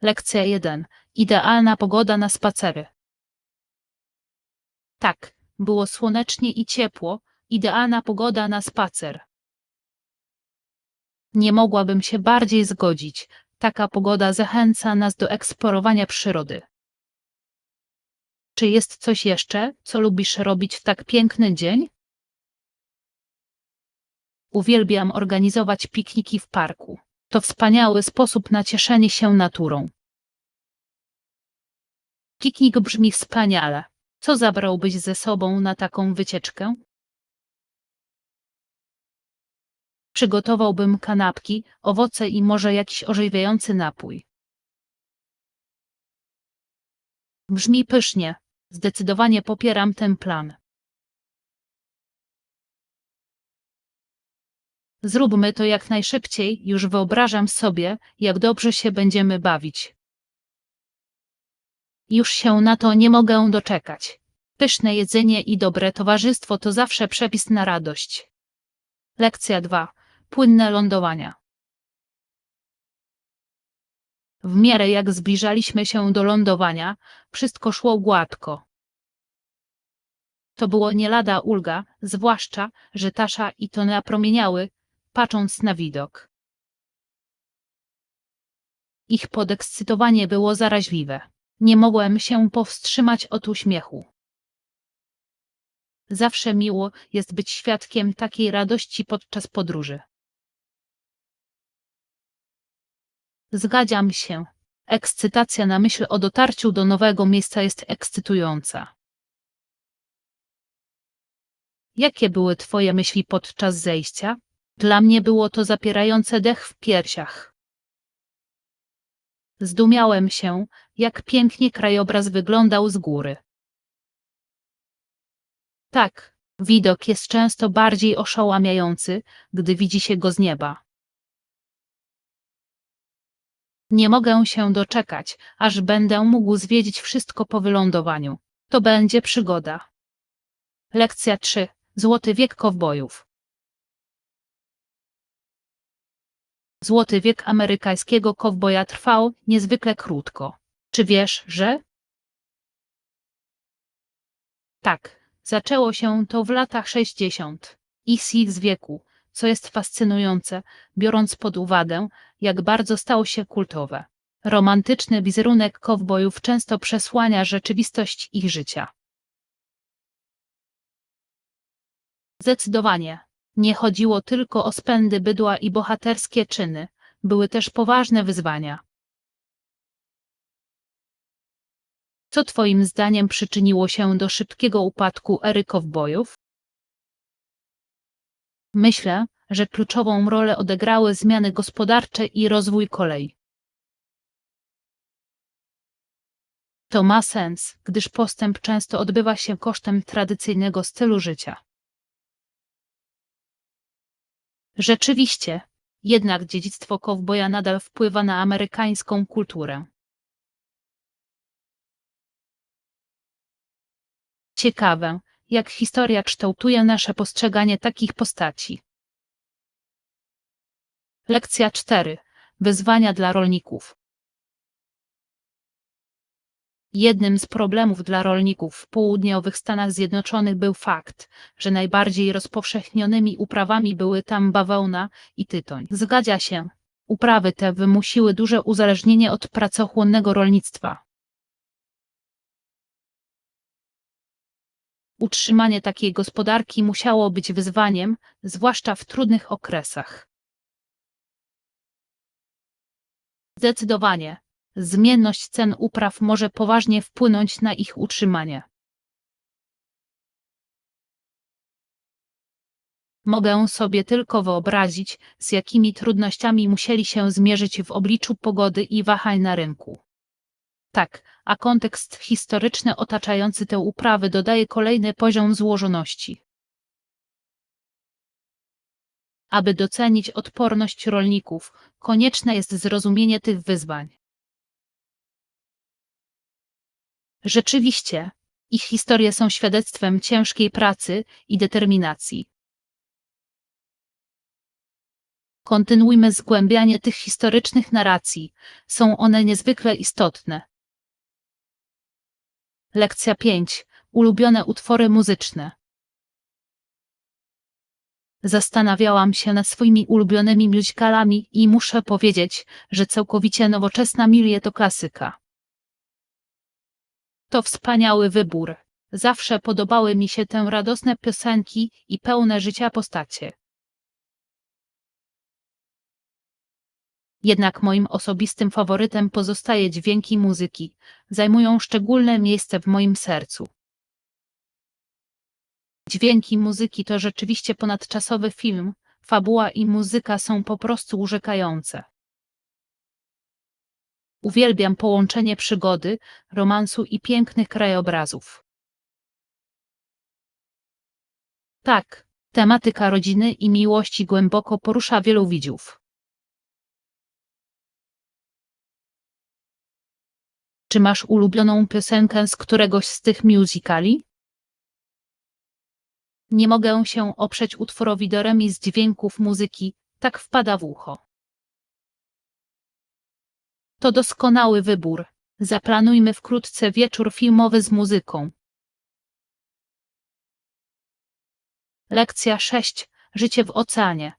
Lekcja 1. Idealna pogoda na spacery. Tak, było słonecznie i ciepło, idealna pogoda na spacer. Nie mogłabym się bardziej zgodzić. Taka pogoda zachęca nas do eksplorowania przyrody. Czy jest coś jeszcze, co lubisz robić w tak piękny dzień? Uwielbiam organizować pikniki w parku. To wspaniały sposób na cieszenie się naturą. Piknik brzmi wspaniale. Co zabrałbyś ze sobą na taką wycieczkę? Przygotowałbym kanapki, owoce i może jakiś orzeźwiający napój. Brzmi pysznie. Zdecydowanie popieram ten plan. Zróbmy to jak najszybciej, już wyobrażam sobie, jak dobrze się będziemy bawić. Już się na to nie mogę doczekać. Pyszne jedzenie i dobre towarzystwo to zawsze przepis na radość. Lekcja 2. Płynne lądowania. W miarę jak zbliżaliśmy się do lądowania, wszystko szło gładko. To było nie lada ulga, zwłaszcza, że Tasza i Tony napromieniały, patrząc na widok. Ich podekscytowanie było zaraźliwe. Nie mogłem się powstrzymać od uśmiechu. Zawsze miło jest być świadkiem takiej radości podczas podróży. Zgadzam się. Ekscytacja na myśl o dotarciu do nowego miejsca jest ekscytująca. Jakie były twoje myśli podczas zejścia? Dla mnie było to zapierające dech w piersiach. Zdumiałem się, jak pięknie krajobraz wyglądał z góry. Tak, widok jest często bardziej oszałamiający, gdy widzi się go z nieba. Nie mogę się doczekać, aż będę mógł zwiedzić wszystko po wylądowaniu. To będzie przygoda. Lekcja 3. Złoty wiek kowbojów. Złoty wiek amerykańskiego kowboja trwał niezwykle krótko. Czy wiesz, że? Tak, zaczęło się to w latach 60. ich wieku, co jest fascynujące, biorąc pod uwagę, jak bardzo stało się kultowe. Romantyczny wizerunek kowbojów często przesłania rzeczywistość ich życia. Zdecydowanie. Nie chodziło tylko o spędy bydła i bohaterskie czyny, były też poważne wyzwania. Co twoim zdaniem przyczyniło się do szybkiego upadku ery kowbojów? Myślę, że kluczową rolę odegrały zmiany gospodarcze i rozwój kolei. To ma sens, gdyż postęp często odbywa się kosztem tradycyjnego stylu życia. Rzeczywiście, jednak dziedzictwo kowboja nadal wpływa na amerykańską kulturę. Ciekawe, jak historia kształtuje nasze postrzeganie takich postaci. Lekcja 4. Wyzwania dla rolników. Jednym z problemów dla rolników w południowych Stanach Zjednoczonych był fakt, że najbardziej rozpowszechnionymi uprawami były tam bawełna i tytoń. Zgadza się, uprawy te wymusiły duże uzależnienie od pracochłonnego rolnictwa. Utrzymanie takiej gospodarki musiało być wyzwaniem, zwłaszcza w trudnych okresach. Zdecydowanie, zmienność cen upraw może poważnie wpłynąć na ich utrzymanie. Mogę sobie tylko wyobrazić, z jakimi trudnościami musieli się zmierzyć w obliczu pogody i wahań na rynku. Tak, a kontekst historyczny otaczający te uprawy dodaje kolejny poziom złożoności. Aby docenić odporność rolników, konieczne jest zrozumienie tych wyzwań. Rzeczywiście, ich historie są świadectwem ciężkiej pracy i determinacji. Kontynuujmy zgłębianie tych historycznych narracji. Są one niezwykle istotne. Lekcja 5. Ulubione utwory muzyczne. Zastanawiałam się nad swoimi ulubionymi musicalami i muszę powiedzieć, że całkowicie nowoczesna Milie to klasyka. To wspaniały wybór. Zawsze podobały mi się te radosne piosenki i pełne życia postacie. Jednak moim osobistym faworytem pozostaje dźwięki muzyki. Zajmują szczególne miejsce w moim sercu. Dźwięki muzyki to rzeczywiście ponadczasowy film. Fabuła i muzyka są po prostu urzekające. Uwielbiam połączenie przygody, romansu i pięknych krajobrazów. Tak, tematyka rodziny i miłości głęboko porusza wielu widzów. Czy masz ulubioną piosenkę z któregoś z tych musicali? Nie mogę się oprzeć utworowi do remi z dźwięków muzyki, tak wpada w ucho. To doskonały wybór. Zaplanujmy wkrótce wieczór filmowy z muzyką. Lekcja 6. Życie w oceanie.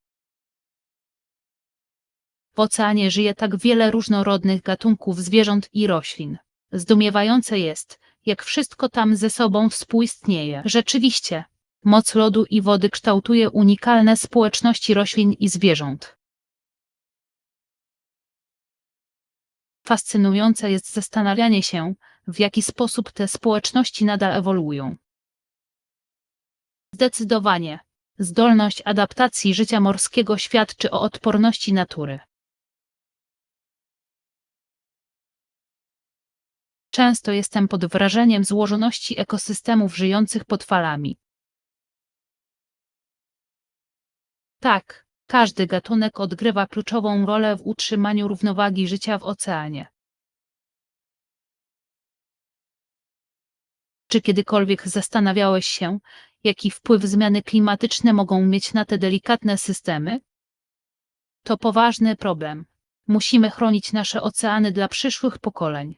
W oceanie żyje tak wiele różnorodnych gatunków zwierząt i roślin. Zdumiewające jest, jak wszystko tam ze sobą współistnieje. Rzeczywiście, moc lodu i wody kształtuje unikalne społeczności roślin i zwierząt. Fascynujące jest zastanawianie się, w jaki sposób te społeczności nadal ewoluują. Zdecydowanie, zdolność adaptacji życia morskiego świadczy o odporności natury. Często jestem pod wrażeniem złożoności ekosystemów żyjących pod falami. Tak, każdy gatunek odgrywa kluczową rolę w utrzymaniu równowagi życia w oceanie. Czy kiedykolwiek zastanawiałeś się, jaki wpływ zmiany klimatyczne mogą mieć na te delikatne systemy? To poważny problem. Musimy chronić nasze oceany dla przyszłych pokoleń.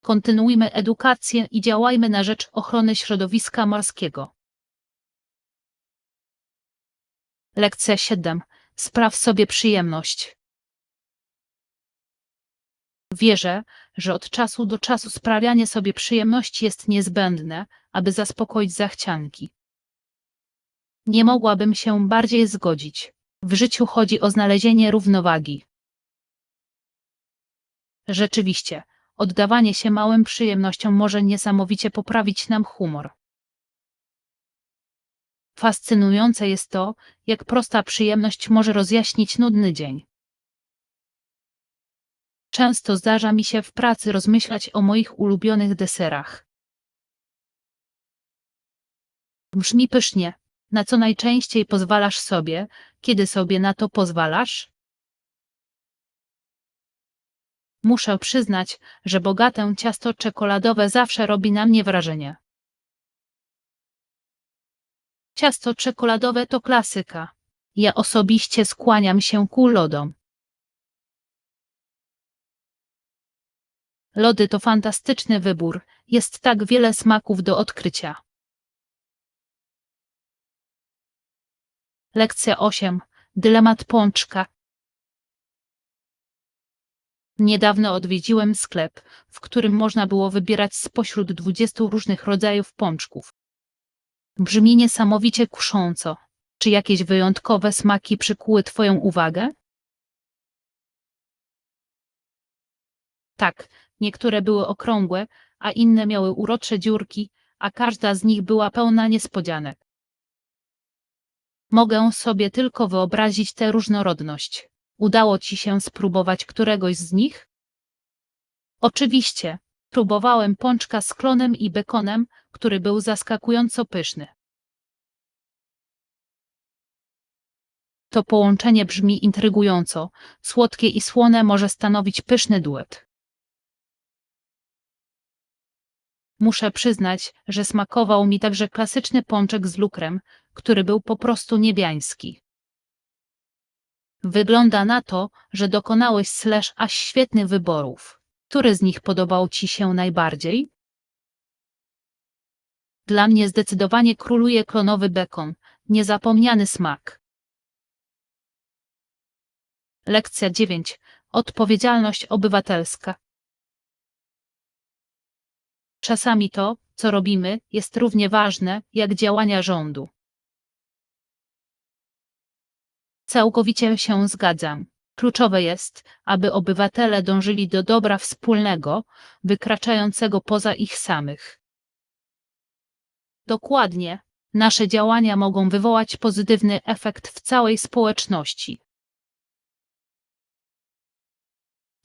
Kontynuujmy edukację i działajmy na rzecz ochrony środowiska morskiego. Lekcja 7. Spraw sobie przyjemność. Wierzę, że od czasu do czasu sprawianie sobie przyjemności jest niezbędne, aby zaspokoić zachcianki. Nie mogłabym się bardziej zgodzić. W życiu chodzi o znalezienie równowagi. Rzeczywiście, oddawanie się małym przyjemnościom może niesamowicie poprawić nam humor. Fascynujące jest to, jak prosta przyjemność może rozjaśnić nudny dzień. Często zdarza mi się w pracy rozmyślać o moich ulubionych deserach. Brzmi pysznie. Na co najczęściej pozwalasz sobie, kiedy sobie na to pozwalasz? Muszę przyznać, że bogate ciasto czekoladowe zawsze robi na mnie wrażenie. Ciasto czekoladowe to klasyka. Ja osobiście skłaniam się ku lodom. Lody to fantastyczny wybór, jest tak wiele smaków do odkrycia. Lekcja 8. Dylemat pączka. Niedawno odwiedziłem sklep, w którym można było wybierać spośród 20 różnych rodzajów pączków. Brzmi niesamowicie kusząco. Czy jakieś wyjątkowe smaki przykuły Twoją uwagę? Tak, niektóre były okrągłe, a inne miały urocze dziurki, a każda z nich była pełna niespodzianek. Mogę sobie tylko wyobrazić tę różnorodność. Udało Ci się spróbować któregoś z nich? Oczywiście, próbowałem pączka z klonem i bekonem, który był zaskakująco pyszny. To połączenie brzmi intrygująco, słodkie i słone może stanowić pyszny duet. Muszę przyznać, że smakował mi także klasyczny pączek z lukrem, który był po prostu niebiański. Wygląda na to, że dokonałeś aż świetnych wyborów. Który z nich podobał Ci się najbardziej? Dla mnie zdecydowanie króluje klonowy bekon, niezapomniany smak. Lekcja 9. Odpowiedzialność obywatelska. Czasami to, co robimy, jest równie ważne, jak działania rządu. Całkowicie się zgadzam. Kluczowe jest, aby obywatele dążyli do dobra wspólnego, wykraczającego poza ich samych. Dokładnie. Nasze działania mogą wywołać pozytywny efekt w całej społeczności.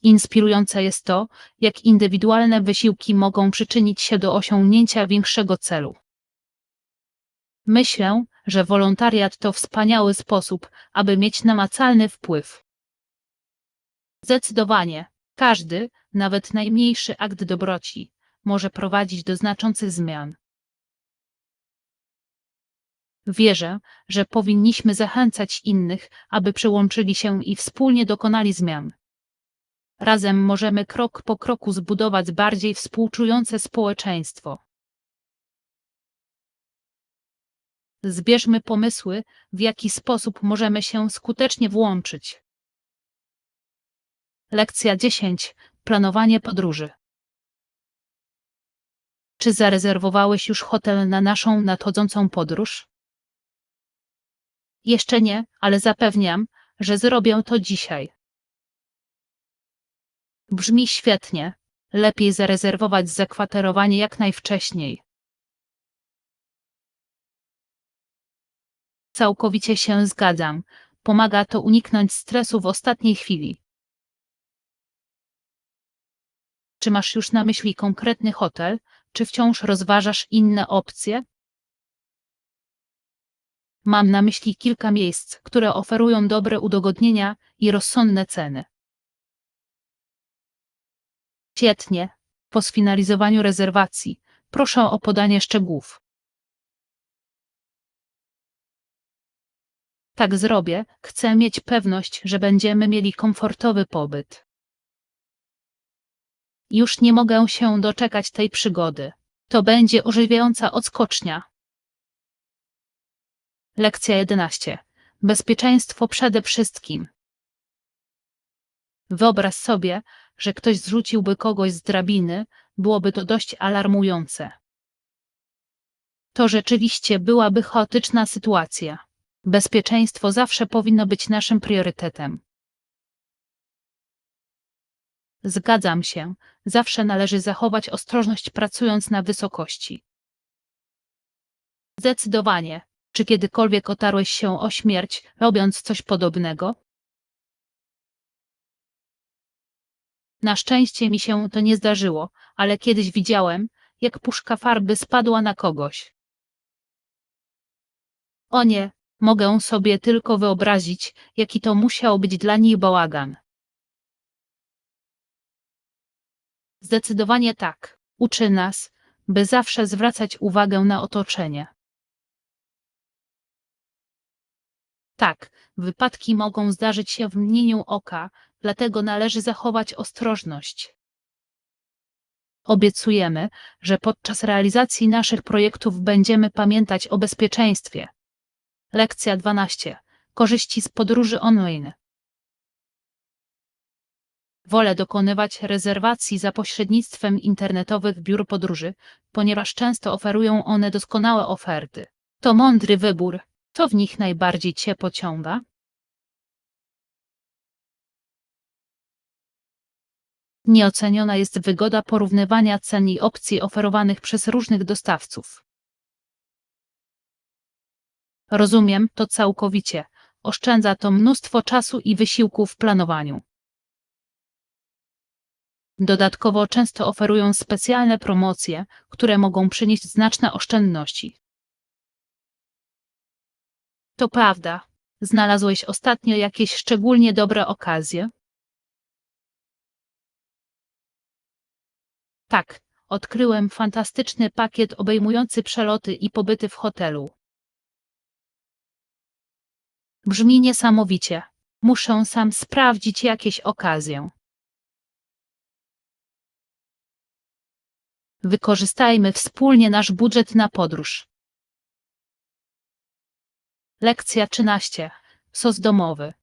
Inspirujące jest to, jak indywidualne wysiłki mogą przyczynić się do osiągnięcia większego celu. Myślę, że wolontariat to wspaniały sposób, aby mieć namacalny wpływ. Zdecydowanie, każdy, nawet najmniejszy akt dobroci, może prowadzić do znaczących zmian. Wierzę, że powinniśmy zachęcać innych, aby przyłączyli się i wspólnie dokonali zmian. Razem możemy krok po kroku zbudować bardziej współczujące społeczeństwo. Zbierzmy pomysły, w jaki sposób możemy się skutecznie włączyć. Lekcja 10. Planowanie podróży. Czy zarezerwowałeś już hotel na naszą nadchodzącą podróż? Jeszcze nie, ale zapewniam, że zrobię to dzisiaj. Brzmi świetnie. Lepiej zarezerwować zakwaterowanie jak najwcześniej. Całkowicie się zgadzam. Pomaga to uniknąć stresu w ostatniej chwili. Czy masz już na myśli konkretny hotel, czy wciąż rozważasz inne opcje? Mam na myśli kilka miejsc, które oferują dobre udogodnienia i rozsądne ceny. Świetnie. Po sfinalizowaniu rezerwacji proszę o podanie szczegółów. Tak zrobię, chcę mieć pewność, że będziemy mieli komfortowy pobyt. Już nie mogę się doczekać tej przygody. To będzie ożywiająca odskocznia. Lekcja 11. Bezpieczeństwo przede wszystkim. Wyobraź sobie, że ktoś zrzuciłby kogoś z drabiny, byłoby to dość alarmujące. To rzeczywiście byłaby chaotyczna sytuacja. Bezpieczeństwo zawsze powinno być naszym priorytetem. Zgadzam się, zawsze należy zachować ostrożność pracując na wysokości. Zdecydowanie. Czy kiedykolwiek otarłeś się o śmierć, robiąc coś podobnego? Na szczęście mi się to nie zdarzyło, ale kiedyś widziałem, jak puszka farby spadła na kogoś. O nie, mogę sobie tylko wyobrazić, jaki to musiał być dla nich bałagan. Zdecydowanie tak. Uczy nas, by zawsze zwracać uwagę na otoczenie. Tak, wypadki mogą zdarzyć się w mgnieniu oka, dlatego należy zachować ostrożność. Obiecujemy, że podczas realizacji naszych projektów będziemy pamiętać o bezpieczeństwie. Lekcja 12. Korzyści z podróży online. Wolę dokonywać rezerwacji za pośrednictwem internetowych biur podróży, ponieważ często oferują one doskonałe oferty. To mądry wybór. Co w nich najbardziej Cię pociąga? Nieoceniona jest wygoda porównywania cen i opcji oferowanych przez różnych dostawców. Rozumiem to całkowicie. Oszczędza to mnóstwo czasu i wysiłku w planowaniu. Dodatkowo często oferują specjalne promocje, które mogą przynieść znaczne oszczędności. To prawda. Znalazłeś ostatnio jakieś szczególnie dobre okazje? Tak, Odkryłem fantastyczny pakiet obejmujący przeloty i pobyty w hotelu. Brzmi niesamowicie. Muszę sam sprawdzić jakieś okazję. Wykorzystajmy wspólnie nasz budżet na podróż. Lekcja 13. Sos domowy.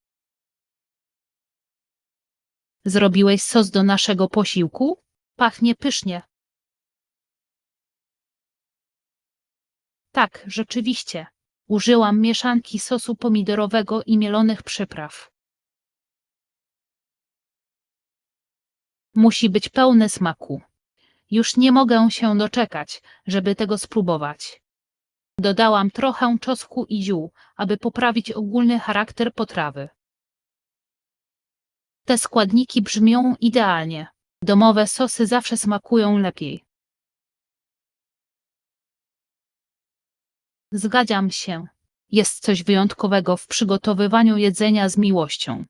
Zrobiłeś sos do naszego posiłku? Pachnie pysznie. Tak, rzeczywiście. Użyłam mieszanki sosu pomidorowego i mielonych przypraw. Musi być pełny smaku. Już nie mogę się doczekać, żeby tego spróbować. Dodałam trochę czosnku i ziół, aby poprawić ogólny charakter potrawy. Te składniki brzmią idealnie. Domowe sosy zawsze smakują lepiej. Zgadzam się. Jest coś wyjątkowego w przygotowywaniu jedzenia z miłością.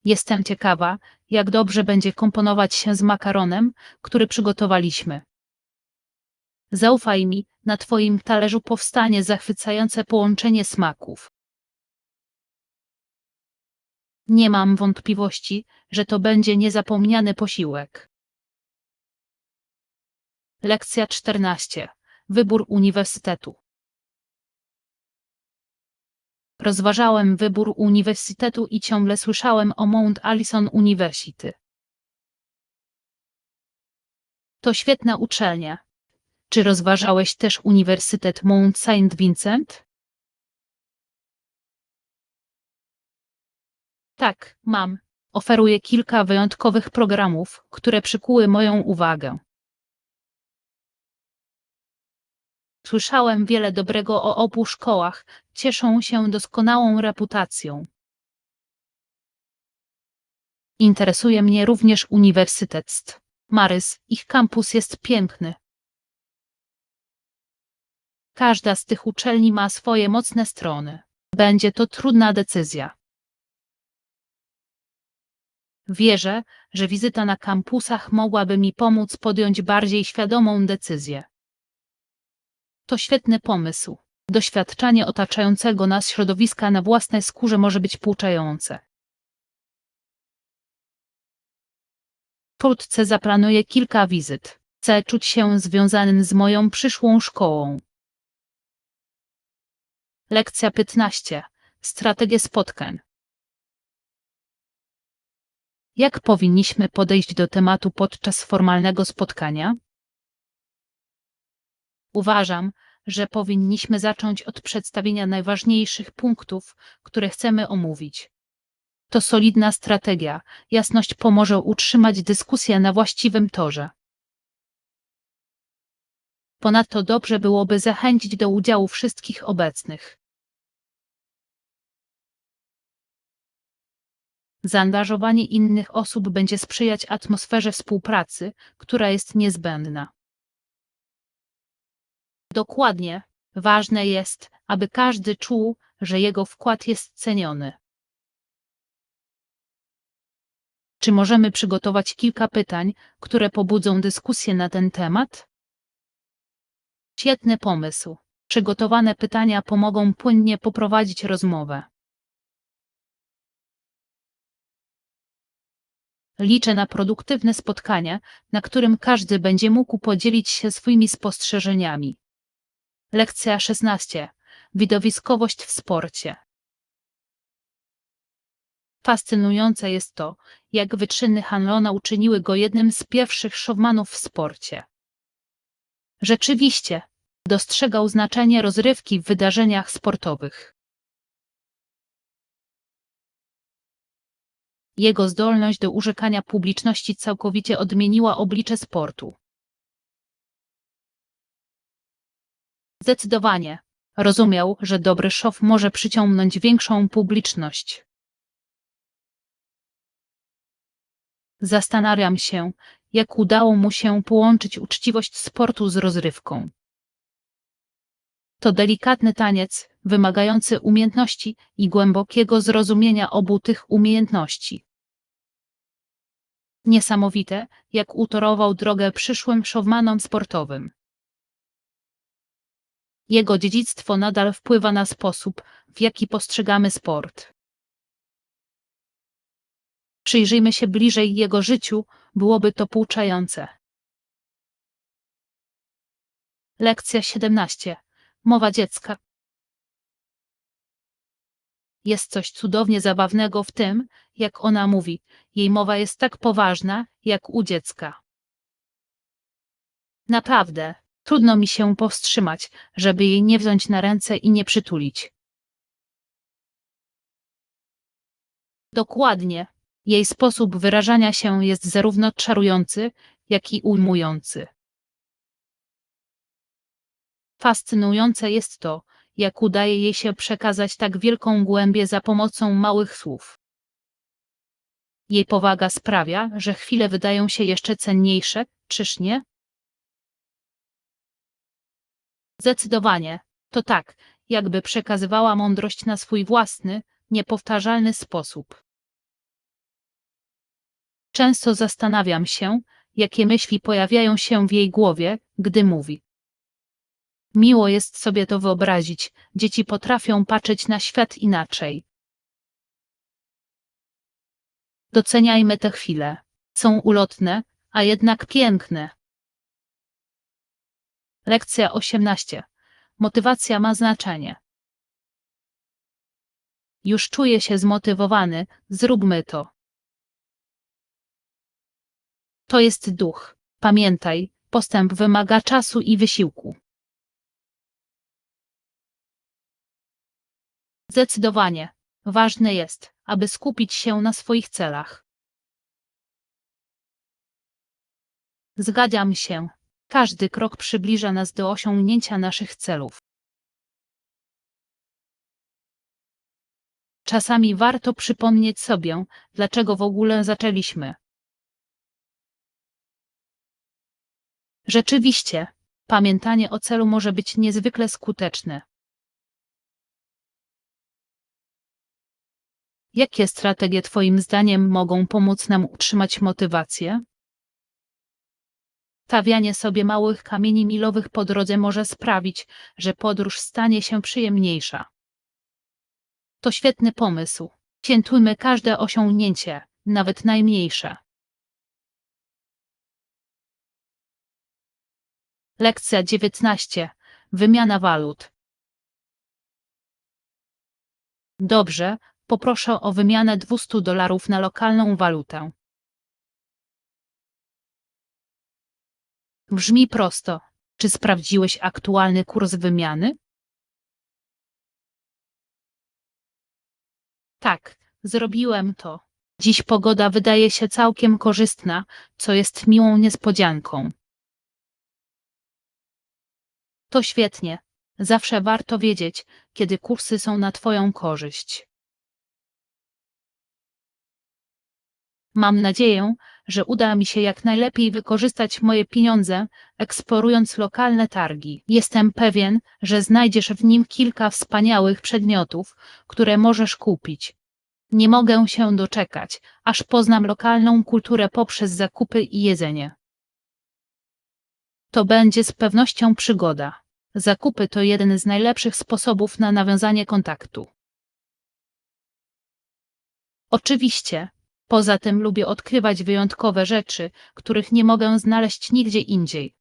Jestem ciekawa, jak dobrze będzie komponować się z makaronem, który przygotowaliśmy. Zaufaj mi, na twoim talerzu powstanie zachwycające połączenie smaków. Nie mam wątpliwości, że to będzie niezapomniany posiłek. Lekcja 14. Wybór uniwersytetu. Rozważałem wybór uniwersytetu i ciągle słyszałem o Mount Allison University. To świetna uczelnia. Czy rozważałeś też Uniwersytet Mount Saint Vincent? Tak, mam. Oferuje kilka wyjątkowych programów, które przykuły moją uwagę. Słyszałem wiele dobrego o obu szkołach, cieszą się doskonałą reputacją. Interesuje mnie również Uniwersytet St. Mary's, ich kampus jest piękny. Każda z tych uczelni ma swoje mocne strony. Będzie to trudna decyzja. Wierzę, że wizyta na kampusach mogłaby mi pomóc podjąć bardziej świadomą decyzję. To świetny pomysł. Doświadczanie otaczającego nas środowiska na własnej skórze może być pouczające. Wkrótce zaplanuję kilka wizyt. Chcę czuć się związanym z moją przyszłą szkołą. Lekcja 15. Strategie spotkań. Jak powinniśmy podejść do tematu podczas formalnego spotkania? Uważam, że powinniśmy zacząć od przedstawienia najważniejszych punktów, które chcemy omówić. To solidna strategia. Jasność pomoże utrzymać dyskusję na właściwym torze. Ponadto dobrze byłoby zachęcić do udziału wszystkich obecnych. Zaangażowanie innych osób będzie sprzyjać atmosferze współpracy, która jest niezbędna. Dokładnie. Ważne jest, aby każdy czuł, że jego wkład jest ceniony. Czy możemy przygotować kilka pytań, które pobudzą dyskusję na ten temat? Świetny pomysł. Przygotowane pytania pomogą płynnie poprowadzić rozmowę. Liczę na produktywne spotkanie, na którym każdy będzie mógł podzielić się swoimi spostrzeżeniami. Lekcja 16. Widowiskowość w sporcie. Fascynujące jest to, jak wyczyny Hanlona uczyniły go jednym z pierwszych showmanów w sporcie. Rzeczywiście, dostrzegał znaczenie rozrywki w wydarzeniach sportowych. Jego zdolność do urzekania publiczności całkowicie odmieniła oblicze sportu. Zdecydowanie. Rozumiał, że dobry show może przyciągnąć większą publiczność. Zastanawiam się, jak udało mu się połączyć uczciwość sportu z rozrywką. To delikatny taniec, wymagający umiejętności i głębokiego zrozumienia obu tych umiejętności. Niesamowite, jak utorował drogę przyszłym showmanom sportowym. Jego dziedzictwo nadal wpływa na sposób, w jaki postrzegamy sport. Przyjrzyjmy się bliżej jego życiu, byłoby to pouczające. Lekcja 17. Mowa dziecka. Jest coś cudownie zabawnego w tym, jak ona mówi. Jej mowa jest tak poważna, jak u dziecka. Naprawdę, trudno mi się powstrzymać, żeby jej nie wziąć na ręce i nie przytulić. Dokładnie. Jej sposób wyrażania się jest zarówno czarujący, jak i ujmujący. Fascynujące jest to, jak udaje jej się przekazać tak wielką głębię za pomocą małych słów. Jej powaga sprawia, że chwile wydają się jeszcze cenniejsze, czyż nie? Zdecydowanie. To tak, jakby przekazywała mądrość na swój własny, niepowtarzalny sposób. Często zastanawiam się, jakie myśli pojawiają się w jej głowie, gdy mówi. Miło jest sobie to wyobrazić, dzieci potrafią patrzeć na świat inaczej. Doceniajmy te chwile. Są ulotne, a jednak piękne. Lekcja 18. Motywacja ma znaczenie. Już czuję się zmotywowany, zróbmy to. To jest duch. Pamiętaj, postęp wymaga czasu i wysiłku. Zdecydowanie. Ważne jest, aby skupić się na swoich celach. Zgadzam się. Każdy krok przybliża nas do osiągnięcia naszych celów. Czasami warto przypomnieć sobie, dlaczego w ogóle zaczęliśmy. Rzeczywiście, pamiętanie o celu może być niezwykle skuteczne. Jakie strategie Twoim zdaniem mogą pomóc nam utrzymać motywację? Stawianie sobie małych kamieni milowych po drodze może sprawić, że podróż stanie się przyjemniejsza. To świetny pomysł. Świętujmy każde osiągnięcie, nawet najmniejsze. Lekcja 19. Wymiana walut. Dobrze, poproszę o wymianę $200 na lokalną walutę. Brzmi prosto. Czy sprawdziłeś aktualny kurs wymiany? Tak, zrobiłem to. Dziś pogoda wydaje się całkiem korzystna, co jest miłą niespodzianką. To świetnie. Zawsze warto wiedzieć, kiedy kursy są na Twoją korzyść. Mam nadzieję, że uda mi się jak najlepiej wykorzystać moje pieniądze, eksplorując lokalne targi. Jestem pewien, że znajdziesz w nim kilka wspaniałych przedmiotów, które możesz kupić. Nie mogę się doczekać, aż poznam lokalną kulturę poprzez zakupy i jedzenie. To będzie z pewnością przygoda. Zakupy to jeden z najlepszych sposobów na nawiązanie kontaktu. Oczywiście. Poza tym lubię odkrywać wyjątkowe rzeczy, których nie mogę znaleźć nigdzie indziej.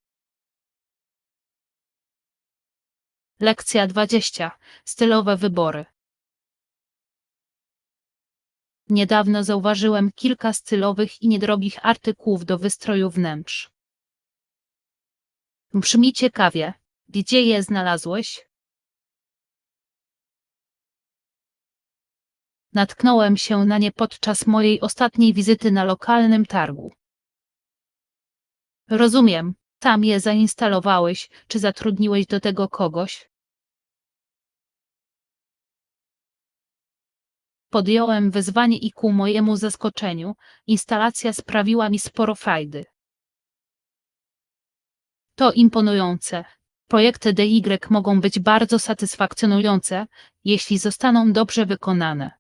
Lekcja 20. Stylowe wybory. Niedawno zauważyłem kilka stylowych i niedrogich artykułów do wystroju wnętrz. Brzmi ciekawie. Gdzie je znalazłeś? Natknąłem się na nie podczas mojej ostatniej wizyty na lokalnym targu. Rozumiem. Sam je zainstalowałeś, czy zatrudniłeś do tego kogoś? Podjąłem wyzwanie i ku mojemu zaskoczeniu, instalacja sprawiła mi sporo frajdy. To imponujące. Projekty DY mogą być bardzo satysfakcjonujące, jeśli zostaną dobrze wykonane.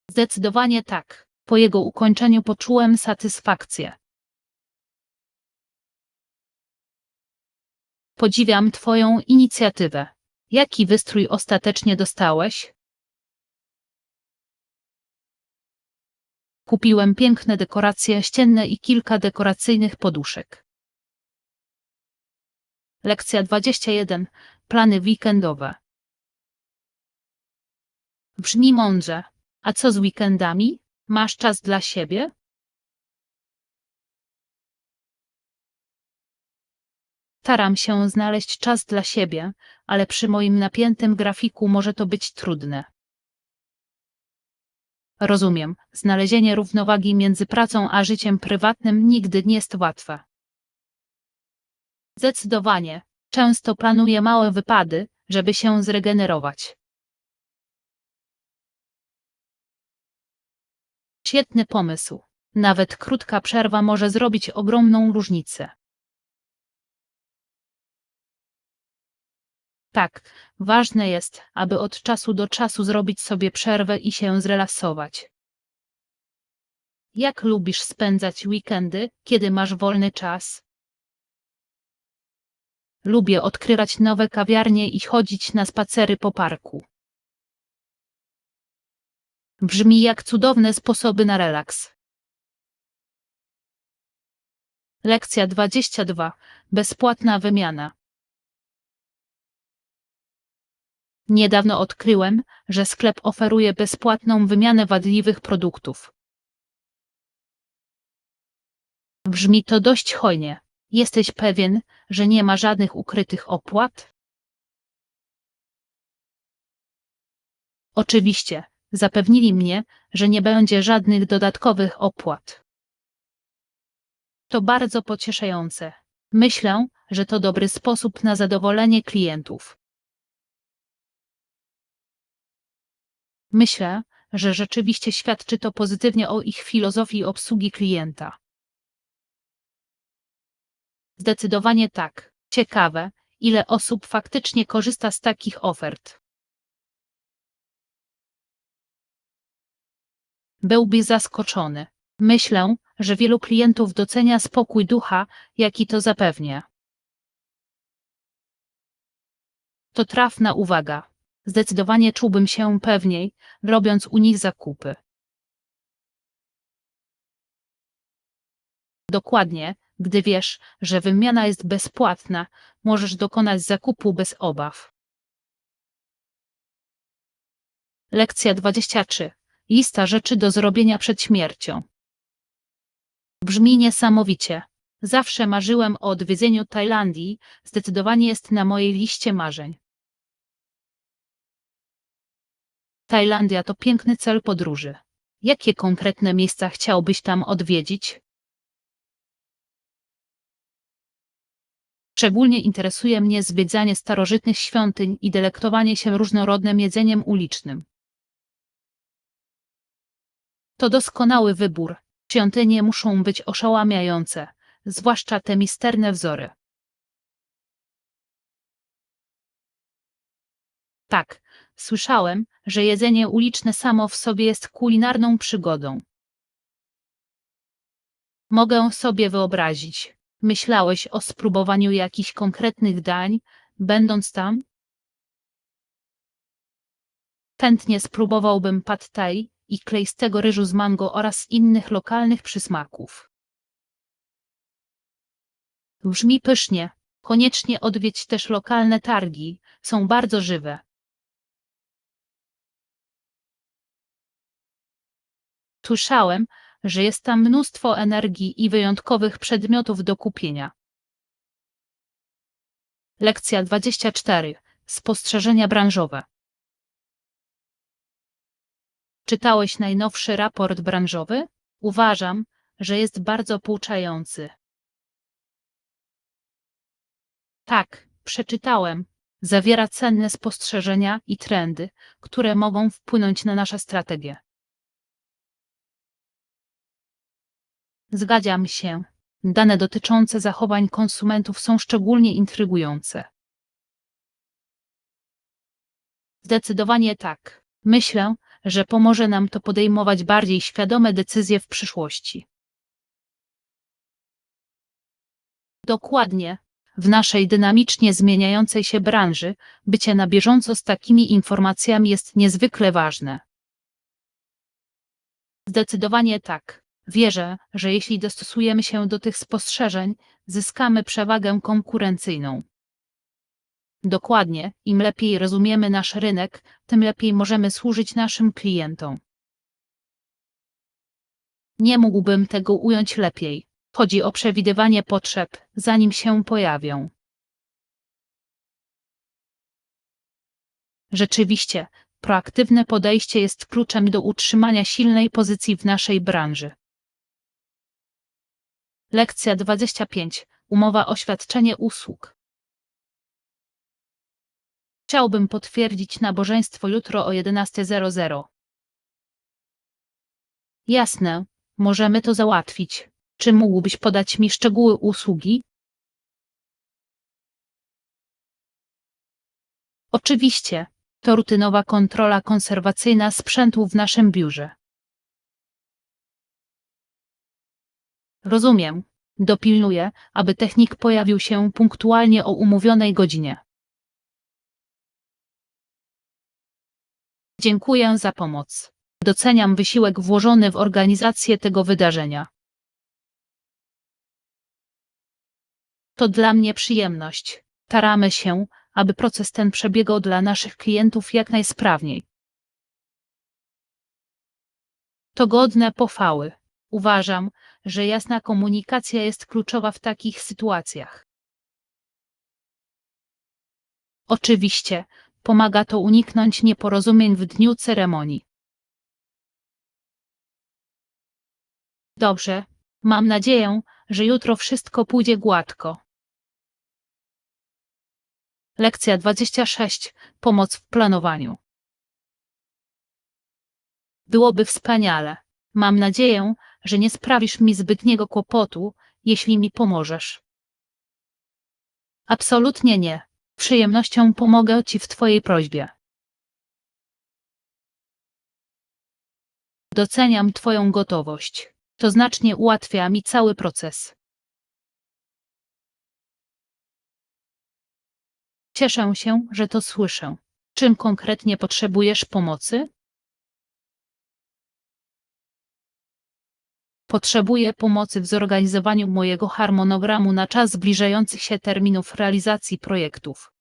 Zdecydowanie tak. Po jego ukończeniu poczułem satysfakcję. Podziwiam twoją inicjatywę. Jaki wystrój ostatecznie dostałeś? Kupiłem piękne dekoracje ścienne i kilka dekoracyjnych poduszek. Lekcja 21. Plany weekendowe. Brzmi mądrze. A co z weekendami? Masz czas dla siebie? Staram się znaleźć czas dla siebie, ale przy moim napiętym grafiku może to być trudne. Rozumiem, znalezienie równowagi między pracą a życiem prywatnym nigdy nie jest łatwe. Zdecydowanie. Często planuję małe wypady, żeby się zregenerować. Świetny pomysł. Nawet krótka przerwa może zrobić ogromną różnicę. Tak, ważne jest, aby od czasu do czasu zrobić sobie przerwę i się zrelaksować. Jak lubisz spędzać weekendy, kiedy masz wolny czas? Lubię odkrywać nowe kawiarnie i chodzić na spacery po parku. Brzmi jak cudowne sposoby na relaks. Lekcja 22. Bezpłatna wymiana. Niedawno odkryłem, że sklep oferuje bezpłatną wymianę wadliwych produktów. Brzmi to dość hojnie. Jesteś pewien, że nie ma żadnych ukrytych opłat? Oczywiście, zapewnili mnie, że nie będzie żadnych dodatkowych opłat. To bardzo pocieszające. Myślę, że to dobry sposób na zadowolenie klientów. Myślę, że rzeczywiście świadczy to pozytywnie o ich filozofii obsługi klienta. Zdecydowanie tak. Ciekawe, ile osób faktycznie korzysta z takich ofert. Byłby zaskoczony. Myślę, że wielu klientów docenia spokój ducha, jaki to zapewnia. To trafna uwaga. Zdecydowanie czułbym się pewniej, robiąc u nich zakupy. Dokładnie, gdy wiesz, że wymiana jest bezpłatna, możesz dokonać zakupu bez obaw. Lekcja 23. Lista rzeczy do zrobienia przed śmiercią. Brzmi niesamowicie. Zawsze marzyłem o odwiedzeniu Tajlandii, zdecydowanie jest na mojej liście marzeń. Tajlandia to piękny cel podróży. Jakie konkretne miejsca chciałbyś tam odwiedzić? Szczególnie interesuje mnie zwiedzanie starożytnych świątyń i delektowanie się różnorodnym jedzeniem ulicznym. To doskonały wybór. Świątynie muszą być oszałamiające, zwłaszcza te misterne wzory. Tak, słyszałem, że jedzenie uliczne samo w sobie jest kulinarną przygodą. Mogę sobie wyobrazić. Myślałeś o spróbowaniu jakichś konkretnych dań, będąc tam? Chętnie spróbowałbym pad thai i kleistego ryżu z mango oraz innych lokalnych przysmaków. Brzmi pysznie. Koniecznie odwiedź też lokalne targi, są bardzo żywe. Słyszałem, że jest tam mnóstwo energii i wyjątkowych przedmiotów do kupienia. Lekcja 24. Spostrzeżenia branżowe. Czytałeś najnowszy raport branżowy? Uważam, że jest bardzo pouczający. Tak, przeczytałem. Zawiera cenne spostrzeżenia i trendy, które mogą wpłynąć na nasze strategie. Zgadzam się. Dane dotyczące zachowań konsumentów są szczególnie intrygujące. Zdecydowanie tak. Myślę, że pomoże nam to podejmować bardziej świadome decyzje w przyszłości. Dokładnie. W naszej dynamicznie zmieniającej się branży bycie na bieżąco z takimi informacjami jest niezwykle ważne. Zdecydowanie tak. Wierzę, że jeśli dostosujemy się do tych spostrzeżeń, zyskamy przewagę konkurencyjną. Dokładnie, im lepiej rozumiemy nasz rynek, tym lepiej możemy służyć naszym klientom. Nie mógłbym tego ująć lepiej. Chodzi o przewidywanie potrzeb, zanim się pojawią. Rzeczywiście, proaktywne podejście jest kluczem do utrzymania silnej pozycji w naszej branży. Lekcja 25. Umowa o świadczenie usług. Chciałbym potwierdzić nabożeństwo jutro o 11:00. Jasne, możemy to załatwić. Czy mógłbyś podać mi szczegóły usługi? Oczywiście, to rutynowa kontrola konserwacyjna sprzętu w naszym biurze. Rozumiem. Dopilnuję, aby technik pojawił się punktualnie o umówionej godzinie. Dziękuję za pomoc. Doceniam wysiłek włożony w organizację tego wydarzenia. To dla mnie przyjemność. Staramy się, aby proces ten przebiegał dla naszych klientów jak najsprawniej. To godne pochwały. Uważam, że jasna komunikacja jest kluczowa w takich sytuacjach. Oczywiście, pomaga to uniknąć nieporozumień w dniu ceremonii. Dobrze, mam nadzieję, że jutro wszystko pójdzie gładko. Lekcja 26. Pomoc w planowaniu. Byłoby wspaniale. Mam nadzieję, że nie sprawisz mi zbytniego kłopotu, jeśli mi pomożesz. Absolutnie nie. Z przyjemnością pomogę Ci w Twojej prośbie. Doceniam Twoją gotowość. To znacznie ułatwia mi cały proces. Cieszę się, że to słyszę. Czym konkretnie potrzebujesz pomocy? Potrzebuję pomocy w zorganizowaniu mojego harmonogramu na czas zbliżających się terminów realizacji projektów.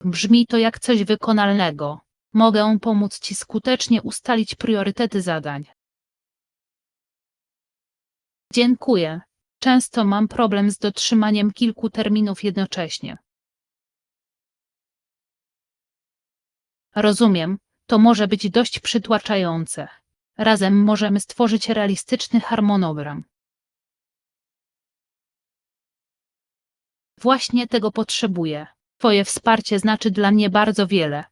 Brzmi to jak coś wykonalnego. Mogę pomóc Ci skutecznie ustalić priorytety zadań. Dziękuję. Często mam problem z dotrzymaniem kilku terminów jednocześnie. Rozumiem, to może być dość przytłaczające. Razem możemy stworzyć realistyczny harmonogram. Właśnie tego potrzebuję. Twoje wsparcie znaczy dla mnie bardzo wiele.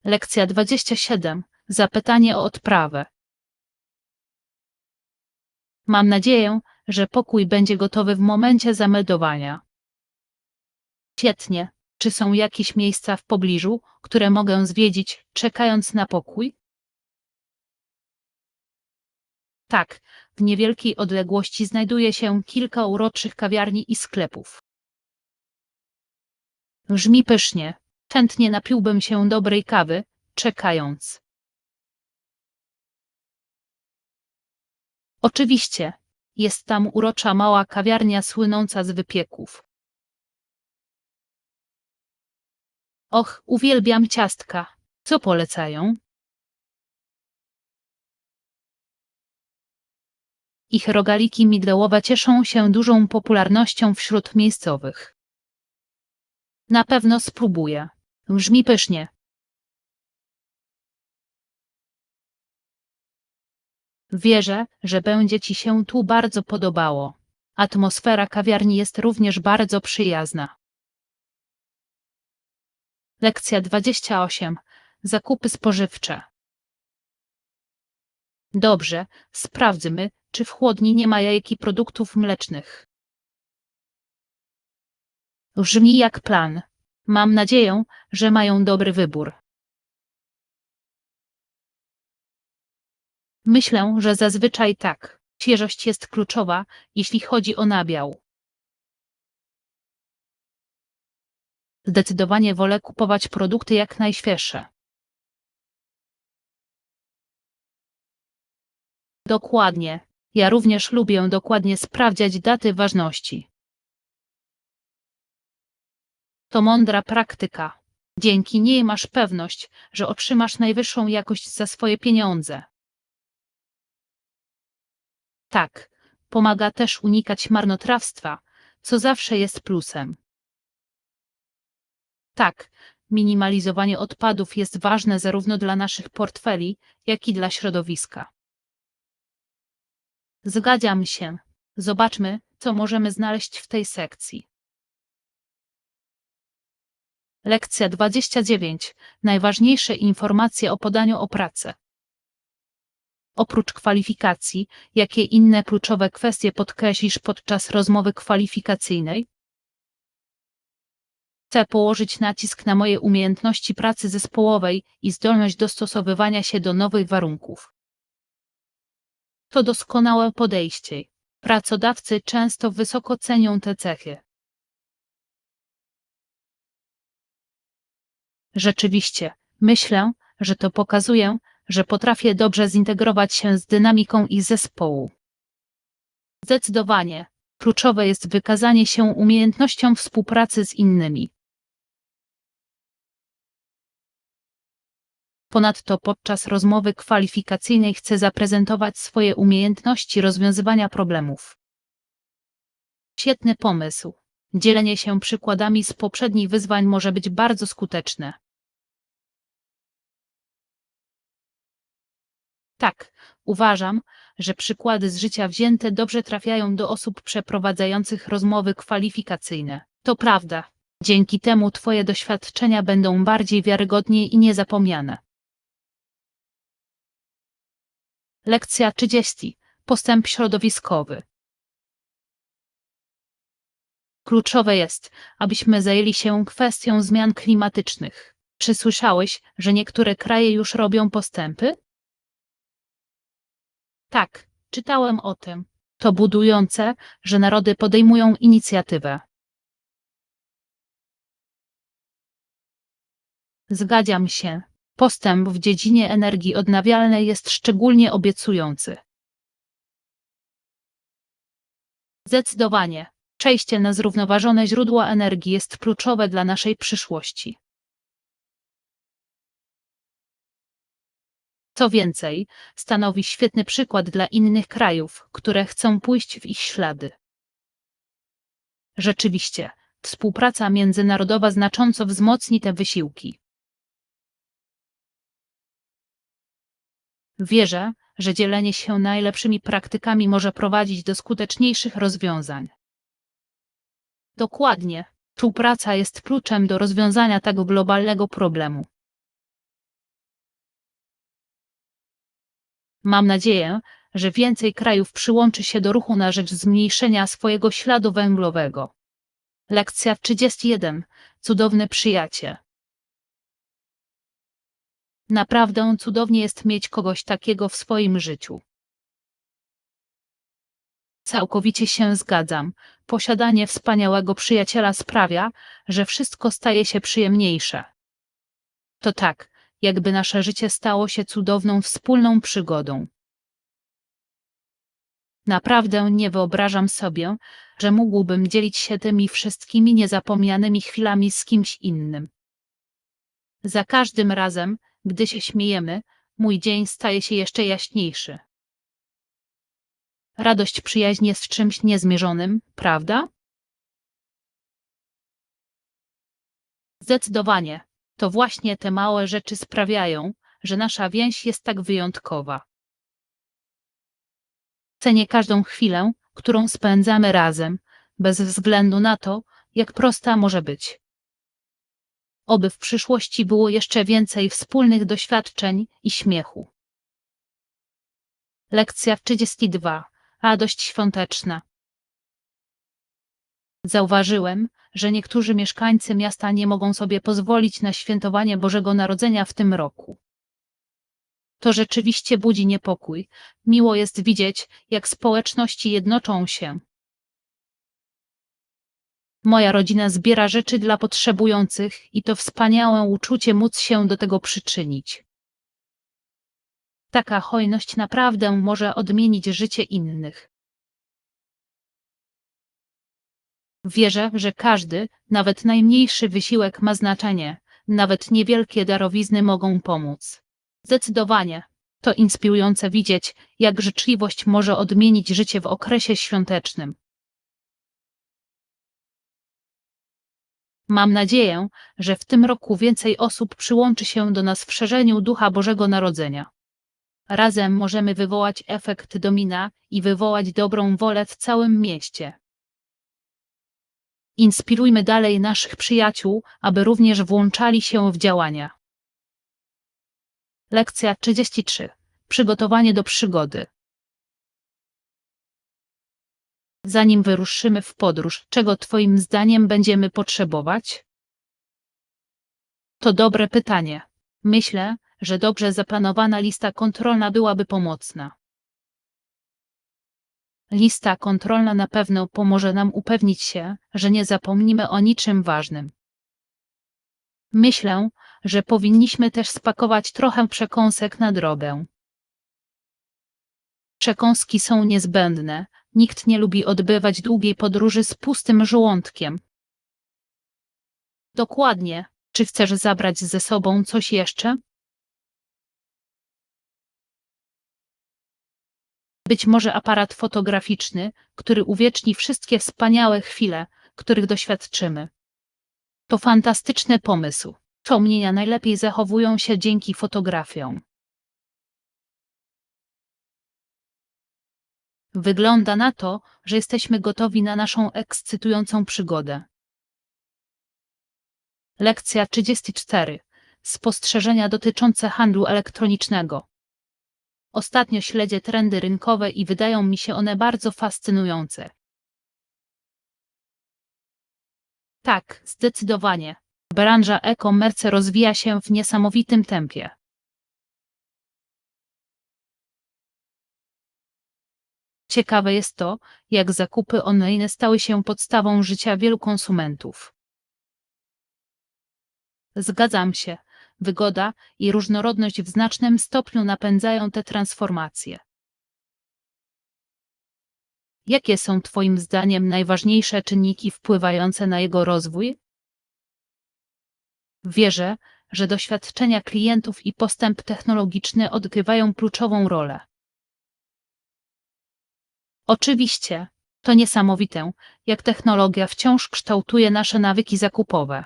Lekcja 27. Zapytanie o odprawę. Mam nadzieję, że pokój będzie gotowy w momencie zameldowania. Świetnie. Czy są jakieś miejsca w pobliżu, które mogę zwiedzić, czekając na pokój? Tak, w niewielkiej odległości znajduje się kilka uroczych kawiarni i sklepów. Brzmi pysznie. Chętnie napiłbym się dobrej kawy, czekając. Oczywiście, jest tam urocza mała kawiarnia słynąca z wypieków. Och, uwielbiam ciastka. Co polecają? Ich rogaliki migdałowe cieszą się dużą popularnością wśród miejscowych. Na pewno spróbuję. Brzmi pysznie. Wierzę, że będzie Ci się tu bardzo podobało. Atmosfera kawiarni jest również bardzo przyjazna. Lekcja 28. Zakupy spożywcze. Dobrze, sprawdźmy, czy w chłodni nie ma jajek i produktów mlecznych. Brzmi jak plan. Mam nadzieję, że mają dobry wybór. Myślę, że zazwyczaj tak. Świeżość jest kluczowa, jeśli chodzi o nabiał. Zdecydowanie wolę kupować produkty jak najświeższe. Dokładnie. Ja również lubię dokładnie sprawdzać daty ważności. To mądra praktyka. Dzięki niej masz pewność, że otrzymasz najwyższą jakość za swoje pieniądze. Tak, pomaga też unikać marnotrawstwa, co zawsze jest plusem. Tak, minimalizowanie odpadów jest ważne zarówno dla naszych portfeli, jak i dla środowiska. Zgadzam się. Zobaczmy, co możemy znaleźć w tej sekcji. Lekcja 29. Najważniejsze informacje o podaniu o pracę. Oprócz kwalifikacji, jakie inne kluczowe kwestie podkreślisz podczas rozmowy kwalifikacyjnej? Chcę położyć nacisk na moje umiejętności pracy zespołowej i zdolność dostosowywania się do nowych warunków. To doskonałe podejście. Pracodawcy często wysoko cenią te cechy. Rzeczywiście, myślę, że to pokazuje, że potrafię dobrze zintegrować się z dynamiką ich zespołu. Zdecydowanie, kluczowe jest wykazanie się umiejętnością współpracy z innymi. Ponadto podczas rozmowy kwalifikacyjnej chcę zaprezentować swoje umiejętności rozwiązywania problemów. Świetny pomysł. Dzielenie się przykładami z poprzednich wyzwań może być bardzo skuteczne. Tak, uważam, że przykłady z życia wzięte dobrze trafiają do osób przeprowadzających rozmowy kwalifikacyjne. To prawda. Dzięki temu Twoje doświadczenia będą bardziej wiarygodne i niezapomniane. Lekcja 30. Postęp środowiskowy. Kluczowe jest, abyśmy zajęli się kwestią zmian klimatycznych. Czy słyszałeś, że niektóre kraje już robią postępy? Tak, czytałem o tym. To budujące, że narody podejmują inicjatywę. Zgadzam się. Postęp w dziedzinie energii odnawialnej jest szczególnie obiecujący. Zdecydowanie. Przejście na zrównoważone źródła energii jest kluczowe dla naszej przyszłości. Co więcej, stanowi świetny przykład dla innych krajów, które chcą pójść w ich ślady. Rzeczywiście, współpraca międzynarodowa znacząco wzmocni te wysiłki. Wierzę, że dzielenie się najlepszymi praktykami może prowadzić do skuteczniejszych rozwiązań. Dokładnie. Współpraca jest kluczem do rozwiązania tego globalnego problemu. Mam nadzieję, że więcej krajów przyłączy się do ruchu na rzecz zmniejszenia swojego śladu węglowego. Lekcja 31. Cudowny przyjaciel. Naprawdę cudownie jest mieć kogoś takiego w swoim życiu. Całkowicie się zgadzam. Posiadanie wspaniałego przyjaciela sprawia, że wszystko staje się przyjemniejsze. To tak, jakby nasze życie stało się cudowną wspólną przygodą. Naprawdę nie wyobrażam sobie, że mógłbym dzielić się tymi wszystkimi niezapomnianymi chwilami z kimś innym. Za każdym razem, gdy się śmiejemy, mój dzień staje się jeszcze jaśniejszy. Radość przyjaźni jest czymś niezmierzonym, prawda? Zdecydowanie. To właśnie te małe rzeczy sprawiają, że nasza więź jest tak wyjątkowa. Cenię każdą chwilę, którą spędzamy razem, bez względu na to, jak prosta może być. Oby w przyszłości było jeszcze więcej wspólnych doświadczeń i śmiechu. Lekcja 32. Radość świąteczna. Zauważyłem, że niektórzy mieszkańcy miasta nie mogą sobie pozwolić na świętowanie Bożego Narodzenia w tym roku. To rzeczywiście budzi niepokój. Miło jest widzieć, jak społeczności jednoczą się. Moja rodzina zbiera rzeczy dla potrzebujących i to wspaniałe uczucie móc się do tego przyczynić. Taka hojność naprawdę może odmienić życie innych. Wierzę, że każdy, nawet najmniejszy wysiłek ma znaczenie, nawet niewielkie darowizny mogą pomóc. Zdecydowanie. To inspirujące widzieć, jak życzliwość może odmienić życie w okresie świątecznym. Mam nadzieję, że w tym roku więcej osób przyłączy się do nas w szerzeniu Ducha Bożego Narodzenia. Razem możemy wywołać efekt domina i wywołać dobrą wolę w całym mieście. Inspirujmy dalej naszych przyjaciół, aby również włączali się w działania. Lekcja 33. Przygotowanie do przygody. Zanim wyruszymy w podróż, czego Twoim zdaniem będziemy potrzebować? To dobre pytanie. Myślę, że dobrze zaplanowana lista kontrolna byłaby pomocna. Lista kontrolna na pewno pomoże nam upewnić się, że nie zapomnimy o niczym ważnym. Myślę, że powinniśmy też spakować trochę przekąsek na drogę. Przekąski są niezbędne. Nikt nie lubi odbywać długiej podróży z pustym żołądkiem. Dokładnie. Czy chcesz zabrać ze sobą coś jeszcze? Być może aparat fotograficzny, który uwieczni wszystkie wspaniałe chwile, których doświadczymy. To fantastyczny pomysł. Wspomnienia najlepiej zachowują się dzięki fotografiom. Wygląda na to, że jesteśmy gotowi na naszą ekscytującą przygodę. Lekcja 34. Spostrzeżenia dotyczące handlu elektronicznego. Ostatnio śledzę trendy rynkowe i wydają mi się one bardzo fascynujące. Tak, zdecydowanie. Branża e-commerce rozwija się w niesamowitym tempie. Ciekawe jest to, jak zakupy online stały się podstawą życia wielu konsumentów. Zgadzam się. Wygoda i różnorodność w znacznym stopniu napędzają te transformacje. Jakie są Twoim zdaniem najważniejsze czynniki wpływające na jego rozwój? Wierzę, że doświadczenia klientów i postęp technologiczny odgrywają kluczową rolę. Oczywiście, to niesamowite, jak technologia wciąż kształtuje nasze nawyki zakupowe.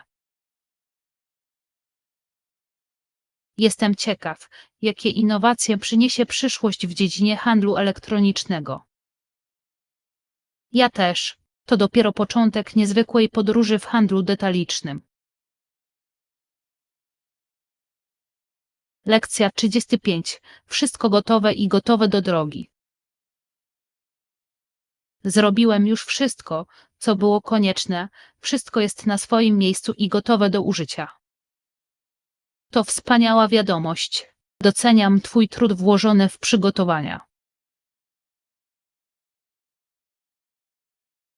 Jestem ciekaw, jakie innowacje przyniesie przyszłość w dziedzinie handlu elektronicznego. Ja też. To dopiero początek niezwykłej podróży w handlu detalicznym. Lekcja 35. Wszystko gotowe i gotowe do drogi. Zrobiłem już wszystko, co było konieczne, wszystko jest na swoim miejscu i gotowe do użycia. To wspaniała wiadomość. Doceniam Twój trud włożony w przygotowania.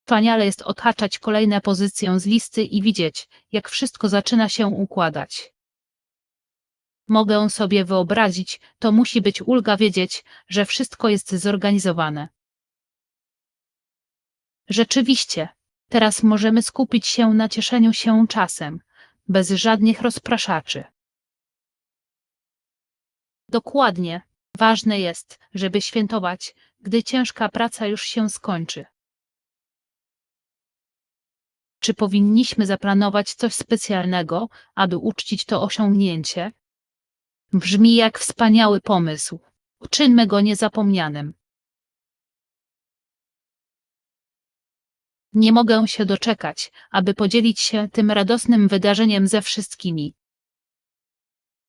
Wspaniale jest odhaczać kolejne pozycje z listy i widzieć, jak wszystko zaczyna się układać. Mogę sobie wyobrazić, to musi być ulga wiedzieć, że wszystko jest zorganizowane. Rzeczywiście, teraz możemy skupić się na cieszeniu się czasem, bez żadnych rozpraszaczy. Dokładnie. Ważne jest, żeby świętować, gdy ciężka praca już się skończy. Czy powinniśmy zaplanować coś specjalnego, aby uczcić to osiągnięcie? Brzmi jak wspaniały pomysł. Uczyńmy go niezapomnianym. Nie mogę się doczekać, aby podzielić się tym radosnym wydarzeniem ze wszystkimi.